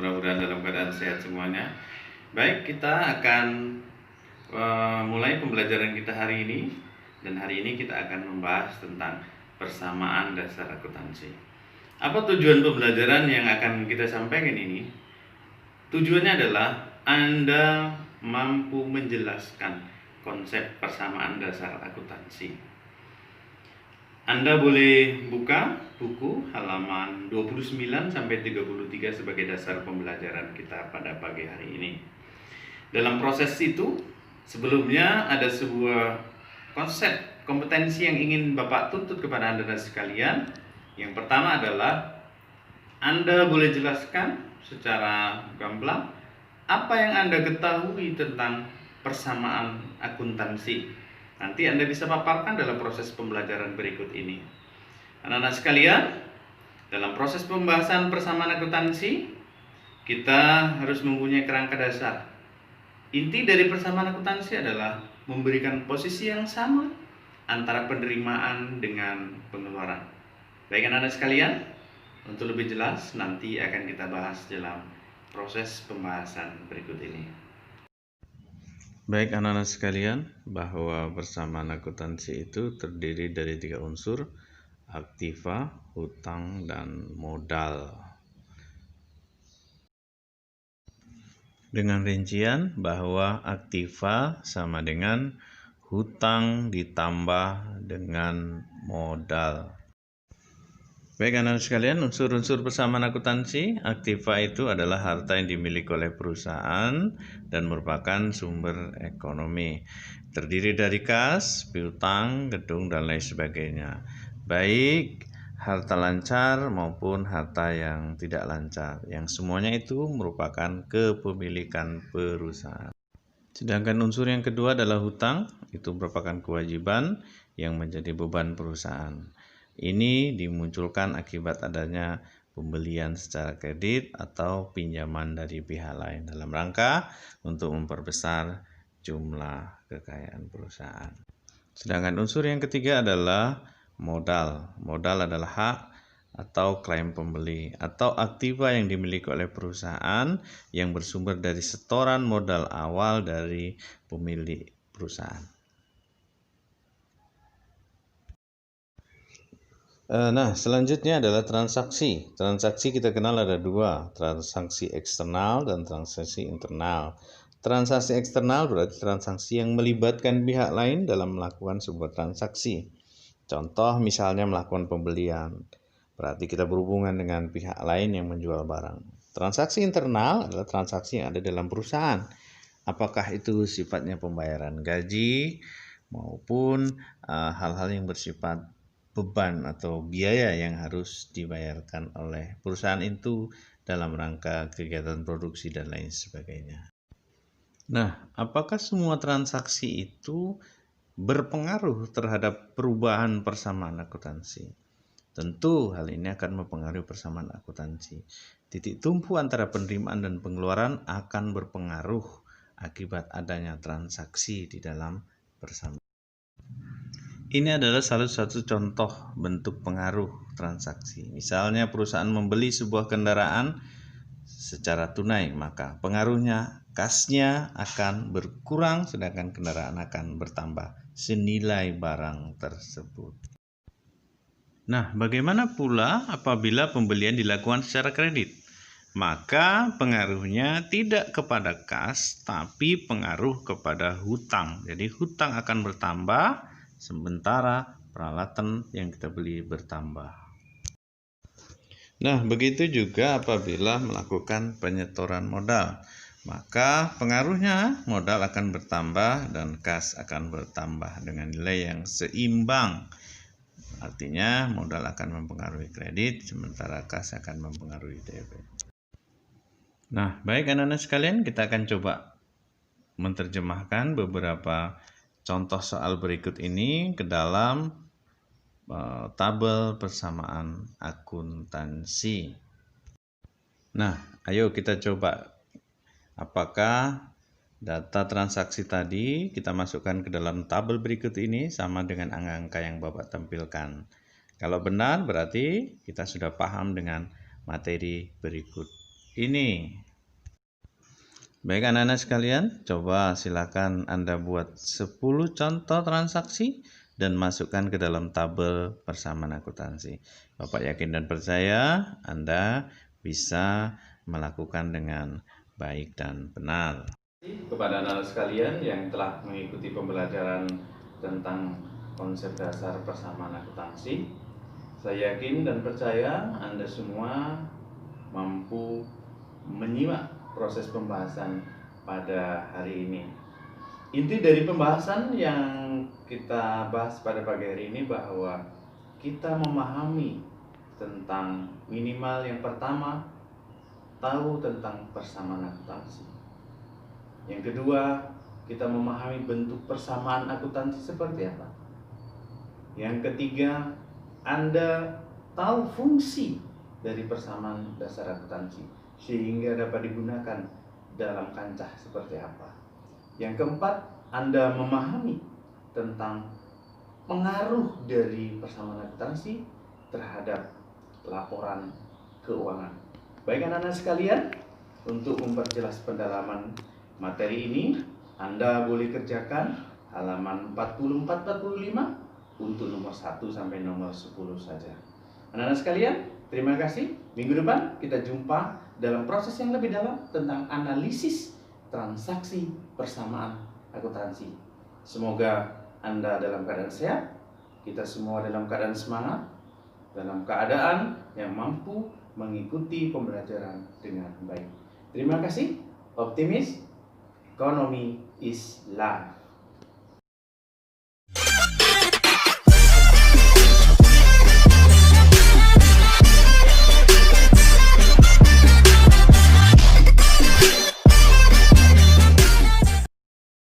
mudah-mudahan dalam keadaan sehat semuanya. Baik, kita akan mulai pembelajaran kita hari ini. Dan hari ini kita akan membahas tentang persamaan dasar akuntansi. Apa tujuan pembelajaran yang akan kita sampaikan ini? Tujuannya adalah Anda mampu menjelaskan konsep persamaan dasar akuntansi. Anda boleh buka buku halaman 29 sampai 33 sebagai dasar pembelajaran kita pada pagi hari ini. Dalam proses itu, sebelumnya ada sebuah konsep kompetensi yang ingin Bapak tuntut kepada Anda dan sekalian. Yang pertama adalah Anda boleh jelaskan secara gamblang apa yang Anda ketahui tentang persamaan akuntansi. Nanti Anda bisa paparkan dalam proses pembelajaran berikut ini. Anak-anak sekalian, dalam proses pembahasan persamaan akuntansi, kita harus mempunyai kerangka dasar. Inti dari persamaan akuntansi adalah memberikan posisi yang sama antara penerimaan dengan pengeluaran. Baik anak-anak sekalian, untuk lebih jelas nanti akan kita bahas dalam proses pembahasan berikut ini. Baik anak-anak sekalian, bahwa persamaan akuntansi itu terdiri dari 3 unsur, aktiva, hutang, dan modal. Dengan rincian bahwa aktiva sama dengan hutang ditambah dengan modal. Baik anak-anak sekalian, unsur-unsur persamaan akuntansi, aktiva itu adalah harta yang dimiliki oleh perusahaan dan merupakan sumber ekonomi. Terdiri dari kas, piutang, gedung, dan lain sebagainya. Baik harta lancar maupun harta yang tidak lancar, yang semuanya itu merupakan kepemilikan perusahaan. Sedangkan unsur yang kedua adalah hutang, itu merupakan kewajiban yang menjadi beban perusahaan. Ini dimunculkan akibat adanya pembelian secara kredit atau pinjaman dari pihak lain dalam rangka untuk memperbesar jumlah kekayaan perusahaan. Sedangkan unsur yang ketiga adalah modal. Modal adalah hak atau klaim pembeli atau aktiva yang dimiliki oleh perusahaan yang bersumber dari setoran modal awal dari pemilik perusahaan. Nah, selanjutnya adalah transaksi. Transaksi kita kenal ada 2, transaksi eksternal dan transaksi internal. Transaksi eksternal berarti transaksi yang melibatkan pihak lain dalam melakukan sebuah transaksi. Contoh misalnya melakukan pembelian, berarti kita berhubungan dengan pihak lain yang menjual barang. Transaksi internal adalah transaksi yang ada dalam perusahaan. Apakah itu sifatnya pembayaran gaji maupun hal-hal yang bersifat beban atau biaya yang harus dibayarkan oleh perusahaan itu dalam rangka kegiatan produksi dan lain sebagainya. Nah, apakah semua transaksi itu berpengaruh terhadap perubahan persamaan akuntansi? Tentu hal ini akan mempengaruhi persamaan akuntansi. Titik tumpu antara penerimaan dan pengeluaran akan berpengaruh akibat adanya transaksi di dalam persamaan. Ini adalah salah satu contoh bentuk pengaruh transaksi. Misalnya perusahaan membeli sebuah kendaraan secara tunai, maka pengaruhnya kasnya akan berkurang sedangkan kendaraan akan bertambah senilai barang tersebut. Nah, bagaimana pula apabila pembelian dilakukan secara kredit? Maka pengaruhnya tidak kepada kas, tapi pengaruh kepada hutang. Jadi hutang akan bertambah sementara peralatan yang kita beli bertambah. Nah, begitu juga apabila melakukan penyetoran modal, maka pengaruhnya modal akan bertambah dan kas akan bertambah dengan nilai yang seimbang. Artinya modal akan mempengaruhi kredit, sementara kas akan mempengaruhi debit. Nah, baik anak-anak sekalian, kita akan coba menerjemahkan beberapa contoh soal berikut ini ke dalam tabel persamaan akuntansi. Nah, ayo kita coba. Apakah data transaksi tadi kita masukkan ke dalam tabel berikut ini sama dengan angka-angka yang Bapak tampilkan? Kalau benar berarti kita sudah paham dengan materi berikut ini. Baik anak-anak sekalian, coba silakan Anda buat 10 contoh transaksi dan masukkan ke dalam tabel persamaan akuntansi. Bapak yakin dan percaya Anda bisa melakukan dengan baik dan benar. Kepada anak-anak sekalian yang telah mengikuti pembelajaran tentang konsep dasar persamaan akuntansi, saya yakin dan percaya Anda semua mampu menyimak proses pembahasan pada hari ini. Inti dari pembahasan yang kita bahas pada pagi hari ini bahwa kita memahami tentang minimal yang pertama, tahu tentang persamaan akuntansi. Yang kedua, kita memahami bentuk persamaan akuntansi seperti apa. Yang ketiga, Anda tahu fungsi dari persamaan dasar akuntansi sehingga dapat digunakan dalam kancah seperti apa. Yang keempat, Anda memahami tentang pengaruh dari persamaan akuntansi terhadap laporan keuangan. Baik anak-anak sekalian, untuk memperjelas pendalaman materi ini, Anda boleh kerjakan halaman 44-45 untuk nomor 1 sampai nomor 10 saja. Anak-anak sekalian, terima kasih. Minggu depan kita jumpa dalam proses yang lebih dalam tentang analisis transaksi persamaan akuntansi. Semoga Anda dalam keadaan sehat, kita semua dalam keadaan semangat, dalam keadaan yang mampu mengikuti pembelajaran dengan baik. Terima kasih. Optimis, economy is life.